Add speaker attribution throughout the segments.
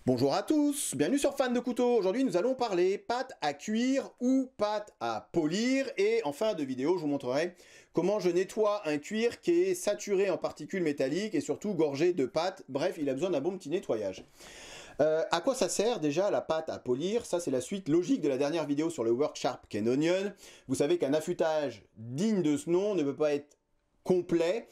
Speaker 1: Bonjour à tous, bienvenue sur Fan de Couteau. Aujourd'hui nous allons parler pâte à cuire ou pâte à polir, et en fin de vidéo je vous montrerai comment je nettoie un cuir qui est saturé en particules métalliques et surtout gorgé de pâte. Bref, il a besoin d'un bon petit nettoyage. À quoi ça sert déjà la pâte à polir? Ça c'est la suite logique de la dernière vidéo sur le Work Sharp Ken Onion. Vous savez qu'un affûtage digne de ce nom ne peut pas être complet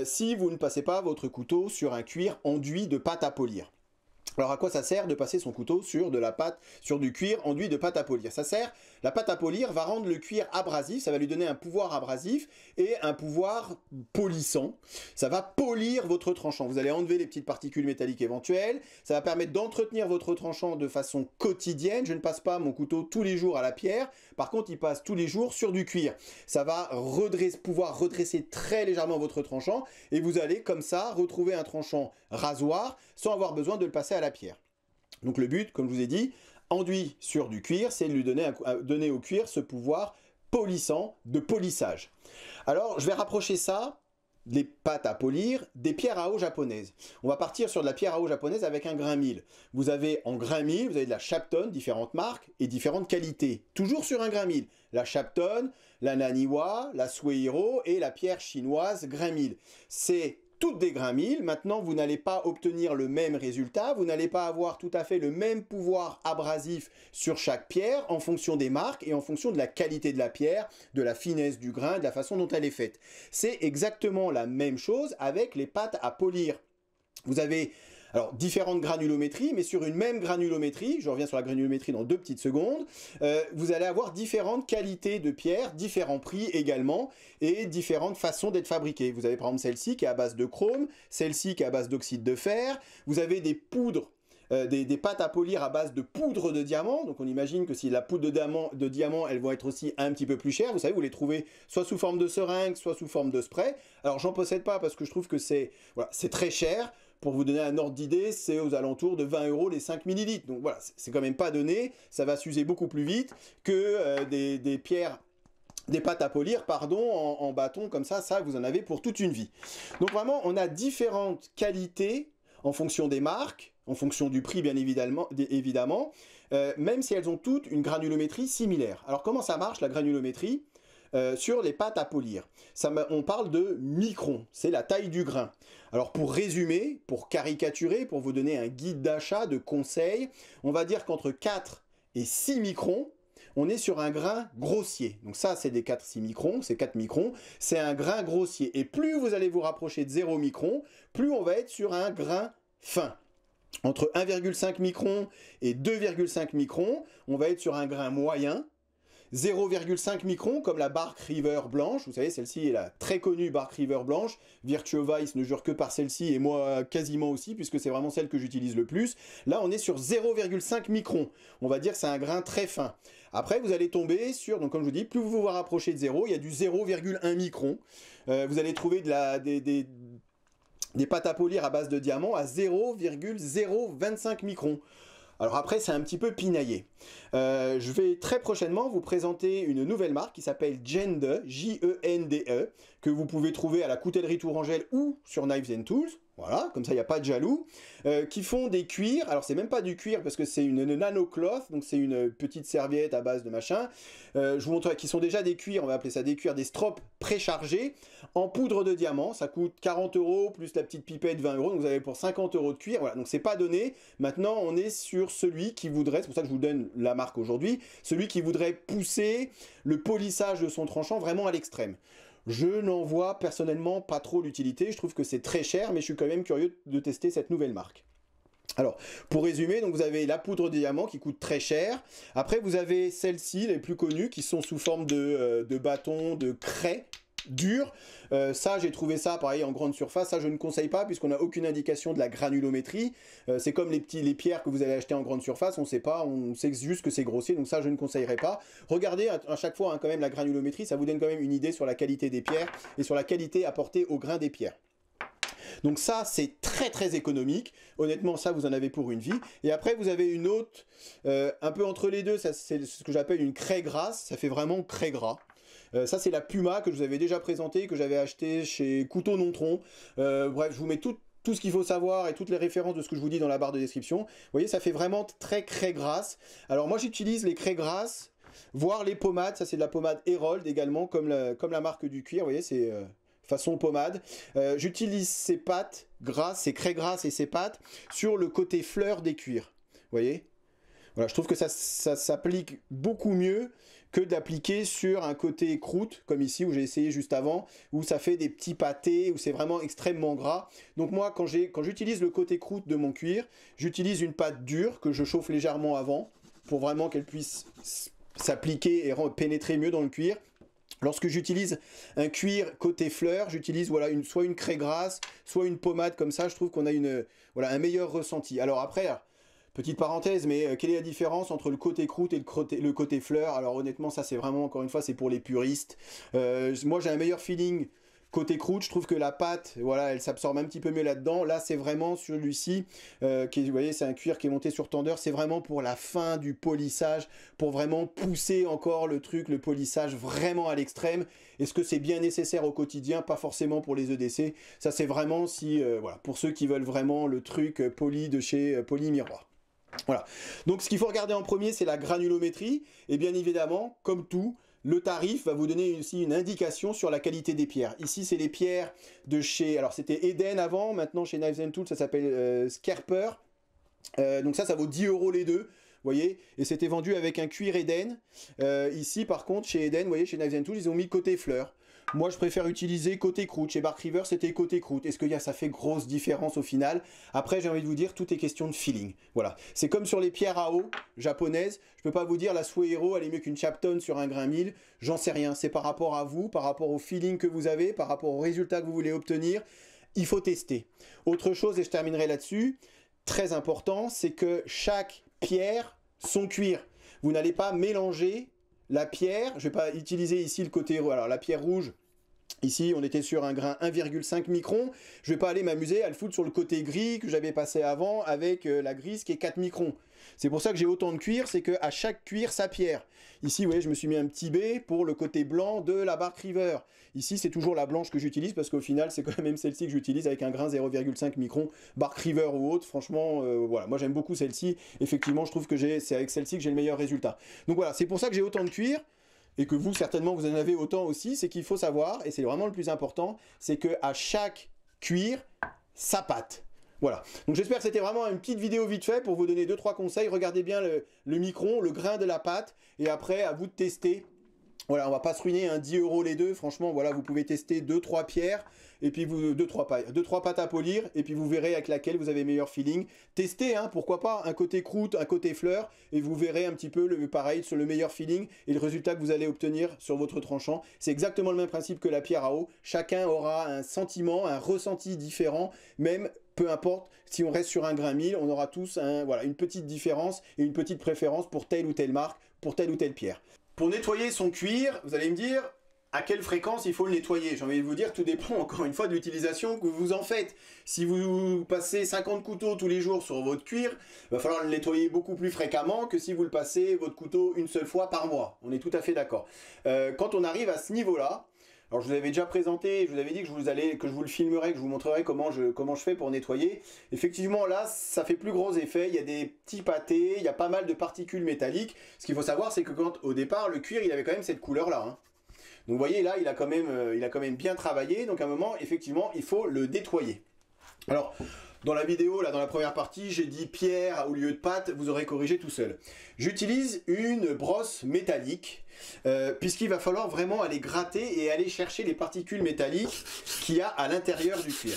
Speaker 1: si vous ne passez pas votre couteau sur un cuir enduit de pâte à polir. Alors à quoi ça sert de passer son couteau sur de la pâte, sur du cuir enduit de pâte à polir? Ça sert, la pâte à polir va rendre le cuir abrasif, ça va lui donner un pouvoir abrasif et un pouvoir polissant. Ça va polir votre tranchant. Vous allez enlever les petites particules métalliques éventuelles. Ça va permettre d'entretenir votre tranchant de façon quotidienne. Je ne passe pas mon couteau tous les jours à la pierre. Par contre, il passe tous les jours sur du cuir. Ça va pouvoir redresser très légèrement votre tranchant et vous allez comme ça retrouver un tranchant rasoir sans avoir besoin de le passer à la pierre. Donc le but, comme je vous ai dit, enduit sur du cuir, c'est de lui donner au cuir ce pouvoir polissant, de polissage. Alors je vais rapprocher ça, les pâtes à polir, des pierres à eau japonaises. On va partir sur de la pierre à eau japonaise avec un grain 1000. Vous avez en grain 1000, vous avez de la Shapton, différentes marques et différentes qualités. Toujours sur un grain 1000. La Shapton, la Naniwa, la Suehiro et la pierre chinoise grain 1000. C'est toutes des grains 1000, maintenant vous n'allez pas obtenir le même résultat, vous n'allez pas avoir tout à fait le même pouvoir abrasif sur chaque pierre en fonction des marques et en fonction de la qualité de la pierre, de la finesse du grain, de la façon dont elle est faite. C'est exactement la même chose avec les pâtes à polir. Vous avez alors différentes granulométries, mais sur une même granulométrie, je reviens sur la granulométrie dans 2 petites secondes, vous allez avoir différentes qualités de pierre, différents prix également, et différentes façons d'être fabriquées. Vous avez par exemple celle-ci qui est à base de chrome, celle-ci qui est à base d'oxyde de fer, vous avez des poudres, des pâtes à polir à base de poudre de diamant, donc on imagine que si la poudre de diamant, elles vont être aussi un petit peu plus chères, vous savez, vous les trouvez soit sous forme de seringue, soit sous forme de spray. Alors j'en possède pas parce que je trouve que c'est très cher. Pour vous donner un ordre d'idée, c'est aux alentours de 20 € les 5 ml. Donc voilà, c'est quand même pas donné, ça va s'user beaucoup plus vite que des pâtes à polir, pardon, en bâton comme ça, vous en avez pour toute une vie. Donc vraiment, on a différentes qualités en fonction des marques, en fonction du prix bien évidemment, même si elles ont toutes une granulométrie similaire. Alors comment ça marche la granulométrie sur les pâtes à polir? On parle de microns, c'est la taille du grain. Alors pour résumer, pour caricaturer, pour vous donner un guide d'achat, de conseil, on va dire qu'entre 4 et 6 microns, on est sur un grain grossier. Donc ça, c'est des 4-6 microns, c'est 4 microns, c'est un grain grossier. Et plus vous allez vous rapprocher de 0 micron, plus on va être sur un grain fin. Entre 1,5 micron et 2,5 microns, on va être sur un grain moyen. 0,5 micron comme la Bark River blanche, vous savez celle-ci est la très connue Bark River blanche, Virtuovice ne jure que par celle-ci et moi quasiment aussi puisque c'est vraiment celle que j'utilise le plus. Là on est sur 0,5 micron, on va dire que c'est un grain très fin. Après vous allez tomber sur, donc comme je vous dis, plus vous vous rapprochez de 0, il y a du 0,1 micron, vous allez trouver des pâtes à polir à base de diamant à 0,025 microns. Alors après, c'est un petit peu pinaillé. Je vais très prochainement vous présenter une nouvelle marque qui s'appelle Jende, J-E-N-D-E, que vous pouvez trouver à la coutellerie Tourangelle ou sur Knives and Tools. Voilà, comme ça il n'y a pas de jaloux, qui font des cuirs. Alors c'est même pas du cuir parce que c'est une nanocloth, donc c'est une petite serviette à base de machin. Je vous montrerai qui sont déjà des cuirs, on va appeler ça des cuirs, des strops préchargés en poudre de diamant. Ça coûte 40 € plus la petite pipette 20 €, donc vous avez pour 50 € de cuir. Voilà, donc c'est pas donné. Maintenant on est sur celui qui voudrait, c'est pour ça que je vous donne la marque aujourd'hui, celui qui voudrait pousser le polissage de son tranchant vraiment à l'extrême. Je n'en vois personnellement pas trop l'utilité, je trouve que c'est très cher, mais je suis quand même curieux de tester cette nouvelle marque. Alors, pour résumer, donc vous avez la poudre de diamant qui coûte très cher. Après, vous avez celles-ci, les plus connues, qui sont sous forme de bâtons, de craie dur. Ça, j'ai trouvé ça pareil en grande surface. Ça, je ne conseille pas puisqu'on n'a aucune indication de la granulométrie. C'est comme les pierres que vous allez acheter en grande surface. On ne sait pas, on sait juste que c'est grossier. Donc ça, je ne conseillerais pas. Regardez à chaque fois quand même la granulométrie. Ça vous donne quand même une idée sur la qualité des pierres et sur la qualité apportée au grain des pierres. Donc ça, c'est très très économique. Honnêtement, ça, vous en avez pour une vie. Et après, vous avez une autre, un peu entre les deux. C'est ce que j'appelle une craie grasse. Ça fait vraiment craie gras. Ça c'est la Puma que je vous avais déjà présentée, que j'avais acheté chez Couteau Nontron. Bref, je vous mets tout ce qu'il faut savoir et toutes les références de ce que je vous dis dans la barre de description. Vous voyez, ça fait vraiment très craie grasse. Alors moi j'utilise les craies grasses, voire les pommades. Ça c'est de la pommade Herold également, comme la marque du cuir. Vous voyez, c'est façon pommade. J'utilise ces pâtes grasses, ces craies grasses et ces pâtes sur le côté fleur des cuirs. Vous voyez, voilà, je trouve que ça s'applique beaucoup mieux que d'appliquer sur un côté croûte, comme ici, où j'ai essayé juste avant, où ça fait des petits pâtés, où c'est vraiment extrêmement gras. Donc moi, quand j'utilise le côté croûte de mon cuir, j'utilise une pâte dure que je chauffe légèrement avant, pour vraiment qu'elle puisse s'appliquer et pénétrer mieux dans le cuir. Lorsque j'utilise un cuir côté fleur, j'utilise voilà, soit une craie grasse, soit une pommade, comme ça, je trouve qu'on a un meilleur ressenti. Alors après... Petite parenthèse, mais quelle est la différence entre le côté croûte et le côté fleur? Alors honnêtement, ça c'est vraiment, encore une fois, c'est pour les puristes. Moi j'ai un meilleur feeling côté croûte, je trouve que la pâte, voilà, elle s'absorbe un petit peu mieux là-dedans. Là c'est vraiment celui-ci, vous voyez, c'est un cuir qui est monté sur tendeur, c'est vraiment pour la fin du polissage, pour vraiment pousser encore le truc, le polissage vraiment à l'extrême. Est-ce que c'est bien nécessaire au quotidien? Pas forcément pour les EDC. Ça c'est vraiment voilà, pour ceux qui veulent vraiment le truc poli de chez Poli Miroir. Voilà, donc ce qu'il faut regarder en premier, c'est la granulométrie, et bien évidemment, comme tout, le tarif va vous donner aussi une indication sur la qualité des pierres. Ici, c'est les pierres de chez, alors c'était Eden avant, maintenant chez Knives and Tools, ça s'appelle Scarper, donc ça vaut 10 € les deux. Vous voyez, et c'était vendu avec un cuir Eden. Ici, par contre, chez Eden, vous voyez, chez Knives and Tools, ils ont mis côté fleur. Moi, je préfère utiliser côté croûte. Chez Bark River, c'était côté croûte. Est-ce que ça fait grosse différence au final? Après, j'ai envie de vous dire, tout est question de feeling. Voilà. C'est comme sur les pierres à eau japonaises. Je peux pas vous dire la Suehiro, elle est mieux qu'une Chapton sur un grain 1000. J'en sais rien. C'est par rapport à vous, par rapport au feeling que vous avez, par rapport au résultat que vous voulez obtenir. Il faut tester. Autre chose, et je terminerai là-dessus, très important, c'est que chaque pierre, son cuir. Vous n'allez pas mélanger la pierre. Je vais pas utiliser ici le côté... Alors, la pierre rouge... Ici, on était sur un grain 1,5 micron. Je ne vais pas aller m'amuser à le foutre sur le côté gris que j'avais passé avant avec la grise qui est 4 microns. C'est pour ça que j'ai autant de cuir, c'est qu'à chaque cuir, sa pierre. Ici, vous voyez, je me suis mis un petit B pour le côté blanc de la Bark River. Ici, c'est toujours la blanche que j'utilise parce qu'au final, c'est quand même celle-ci que j'utilise avec un grain 0,5 micron, Bark River ou autre. Franchement, voilà, moi j'aime beaucoup celle-ci. Effectivement, je trouve que c'est avec celle-ci que j'ai le meilleur résultat. Donc voilà, c'est pour ça que j'ai autant de cuir. Et que vous, certainement, vous en avez autant aussi, c'est qu'il faut savoir, et c'est vraiment le plus important, c'est qu'à chaque cuir, sa pâte. Voilà. Donc j'espère que c'était vraiment une petite vidéo vite fait pour vous donner 2-3 conseils. Regardez bien le micron, le grain de la pâte, et après, à vous de tester. Voilà, on va pas se ruiner, 10 € les deux. Franchement, voilà, vous pouvez tester 2-3 pierres, et puis 2-3 pâtes à polir, et puis vous verrez avec laquelle vous avez meilleur feeling. Testez, pourquoi pas, un côté croûte, un côté fleur, et vous verrez un petit peu pareil sur le meilleur feeling et le résultat que vous allez obtenir sur votre tranchant. C'est exactement le même principe que la pierre à eau. Chacun aura un sentiment, un ressenti différent, même peu importe, si on reste sur un grain 1000, on aura tous une petite différence et une petite préférence pour telle ou telle marque, pour telle ou telle pierre. Pour nettoyer son cuir, vous allez me dire à quelle fréquence il faut le nettoyer. J'ai envie de vous dire, tout dépend encore une fois de l'utilisation que vous en faites. Si vous passez 50 couteaux tous les jours sur votre cuir, il va falloir le nettoyer beaucoup plus fréquemment que si vous le passez votre couteau une seule fois par mois. On est tout à fait d'accord. Quand on arrive à ce niveau-là, alors je vous avais déjà présenté, je vous avais dit que je vous le filmerai, que je vous montrerai comment je fais pour nettoyer. Effectivement là, ça fait plus gros effet, il y a des petits pâtés, il y a pas mal de particules métalliques. Ce qu'il faut savoir, c'est que au départ, le cuir, il avait quand même cette couleur-là. Donc vous voyez là, il a quand même bien travaillé, donc à un moment, effectivement, il faut le nettoyer. Alors, dans la vidéo, là, dans la première partie, j'ai dit pierre au lieu de pâte, vous aurez corrigé tout seul. J'utilise une brosse métallique, puisqu'il va falloir vraiment aller gratter et aller chercher les particules métalliques qu'il y a à l'intérieur du cuir.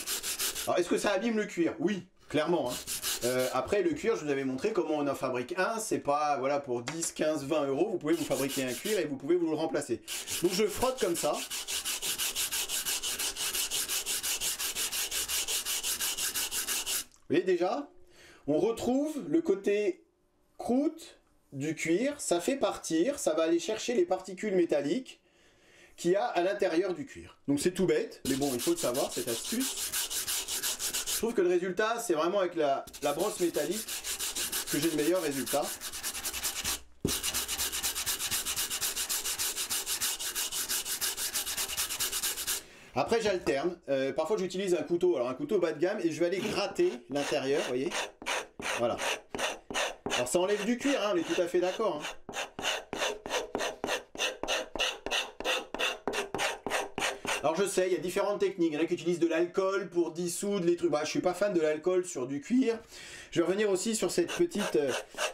Speaker 1: Alors, est-ce que ça abîme le cuir? Oui, clairement. Après, le cuir, je vous avais montré comment on en fabrique un. C'est pas, voilà, pour 10, 15, 20 €, vous pouvez vous fabriquer un cuir et vous pouvez vous le remplacer. Donc, je frotte comme ça. Vous voyez déjà, on retrouve le côté croûte du cuir, ça fait partir, ça va aller chercher les particules métalliques qu'il y a à l'intérieur du cuir. Donc c'est tout bête, mais bon, il faut le savoir, cette astuce. Je trouve que le résultat, c'est vraiment avec la brosse métallique que j'ai le meilleur résultat. Après j'alterne, parfois j'utilise un couteau, alors un couteau bas de gamme, et je vais aller gratter l'intérieur, vous voyez. Voilà. Alors ça enlève du cuir, hein, on est tout à fait d'accord. Hein. Alors je sais, il y a différentes techniques. Il y en a qui utilisent de l'alcool pour dissoudre les trucs. Bah, je suis pas fan de l'alcool sur du cuir. Je vais revenir aussi sur cette petite...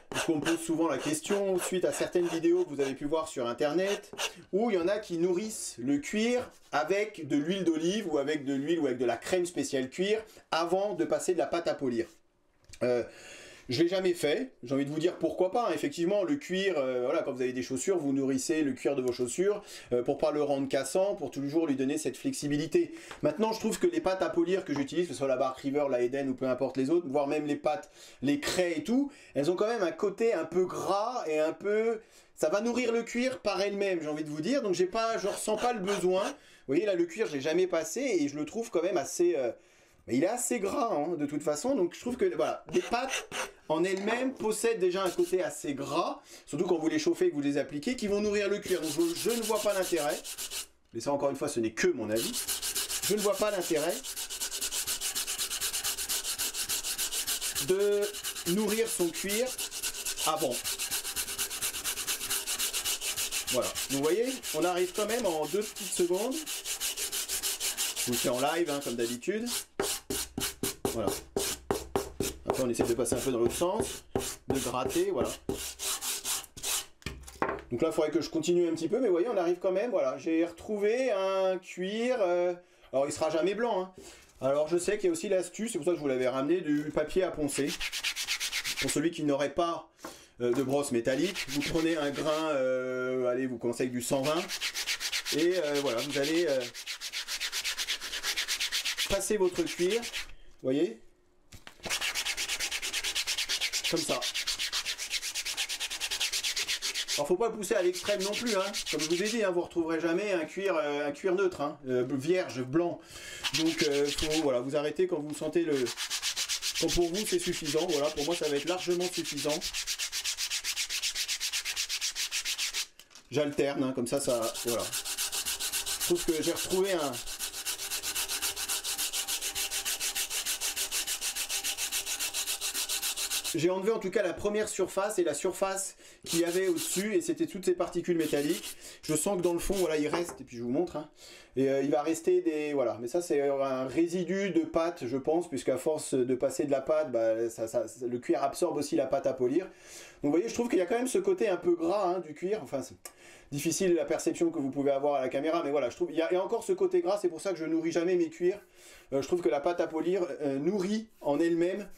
Speaker 1: parce qu'on me pose souvent la question suite à certaines vidéos que vous avez pu voir sur internet, où il y en a qui nourrissent le cuir avec de l'huile d'olive ou avec de l'huile ou avec de la crème spéciale cuir avant de passer de la pâte à polir. Je ne l'ai jamais fait, j'ai envie de vous dire pourquoi pas. Effectivement, le cuir, voilà, quand vous avez des chaussures, vous nourrissez le cuir de vos chaussures pour pas le rendre cassant, pour toujours lui donner cette flexibilité. Maintenant, je trouve que les pâtes à polir que j'utilise, que ce soit la Bark River, la Eden ou peu importe les autres, voire même les pâtes, les Cray et tout, elles ont quand même un côté un peu gras et un peu... Ça va nourrir le cuir par elle-même, j'ai envie de vous dire, donc je ressens pas le besoin. Vous voyez, là, le cuir, je l'ai jamais passé et je le trouve quand même assez... il est assez gras, hein, de toute façon, donc je trouve que, voilà, les pâtes en elles-mêmes possèdent déjà un côté assez gras, surtout quand vous les chauffez et que vous les appliquez, qui vont nourrir le cuir. Donc je ne vois pas l'intérêt, mais ça encore une fois ce n'est que mon avis, je ne vois pas l'intérêt de nourrir son cuir avant. Voilà, donc vous voyez, on arrive quand même en 2 petites secondes, je vous le fais en live, hein, comme d'habitude. Voilà. Après on essaie de passer un peu dans l'autre sens, de gratter, voilà. Donc là il faudrait que je continue un petit peu, mais vous voyez on arrive quand même, voilà. J'ai retrouvé un cuir, alors il sera jamais blanc, hein. Alors je sais qu'il y a aussi l'astuce, c'est pour ça que je vous l'avais ramené, du papier à poncer. Pour celui qui n'aurait pas de brosse métallique, vous prenez un grain, allez vous commencez avec du 120, et voilà, vous allez passer votre cuir. Vous voyez? Comme ça. Alors faut pas le pousser à l'extrême non plus, hein. Comme je vous ai dit, hein, vous retrouverez jamais un cuir neutre, hein, vierge, blanc. Donc faut, voilà, vous arrêtez quand vous sentez le... Quand pour vous c'est suffisant, voilà, pour moi ça va être largement suffisant. J'alterne, hein, comme ça, voilà. Je trouve que j'ai retrouvé un... J'ai enlevé en tout cas la première surface et la surface qu'il y avait au-dessus, et c'était toutes ces particules métalliques. Je sens que dans le fond, voilà, il reste, et puis je vous montre, hein, et il va rester des... Voilà, mais ça c'est un résidu de pâte, je pense, puisqu'à force de passer de la pâte, bah, le cuir absorbe aussi la pâte à polir. Donc vous voyez, je trouve qu'il y a quand même ce côté un peu gras, hein, du cuir, enfin c'est difficile la perception que vous pouvez avoir à la caméra, mais voilà, je trouve il y a encore ce côté gras, c'est pour ça que je nourris jamais mes cuirs. Je trouve que la pâte à polir nourrit en elle-même,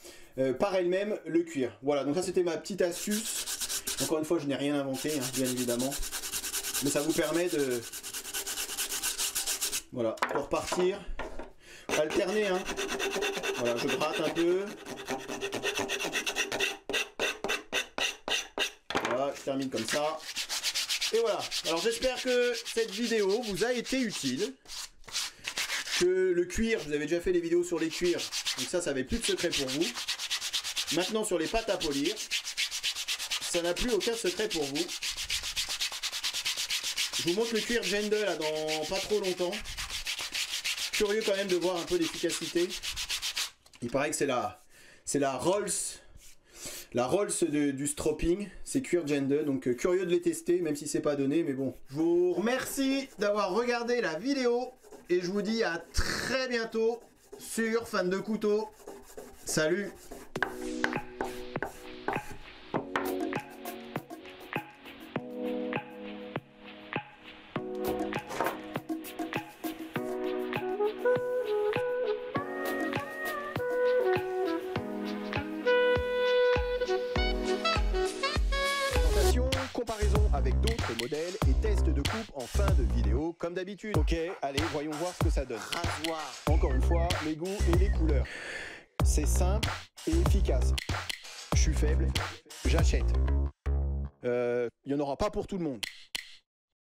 Speaker 1: par elle-même, le cuir. Voilà, donc ça c'était ma petite astuce. Encore une fois, je n'ai rien inventé, hein, bien évidemment. Mais ça vous permet de... Voilà, de repartir. Alterner, hein. Voilà, je gratte un peu. Voilà, je termine comme ça. Et voilà, alors j'espère que cette vidéo vous a été utile. Que le cuir, vous avez déjà fait des vidéos sur les cuirs, donc ça n'avait plus de secret pour vous. Maintenant sur les pâtes à polir, ça n'a plus aucun secret pour vous. Je vous montre le cuir Jende là dans pas trop longtemps. Curieux quand même de voir un peu l'efficacité. Il paraît que c'est la Rolls du stropping, c'est cuir Jende, donc curieux de les tester, même si c'est pas donné, mais bon. Je vous remercie d'avoir regardé la vidéo. Et je vous dis à très bientôt sur Fan de Couteau. Salut! Comparaison avec d'autres modèles et test de coupe en fin de vidéo comme d'habitude. Ok, allez, voyons voir ce que ça donne. Rasoir. Encore une fois, les goûts et les couleurs. C'est simple et efficace. Je suis faible, j'achète. Il n'y en aura pas pour tout le monde.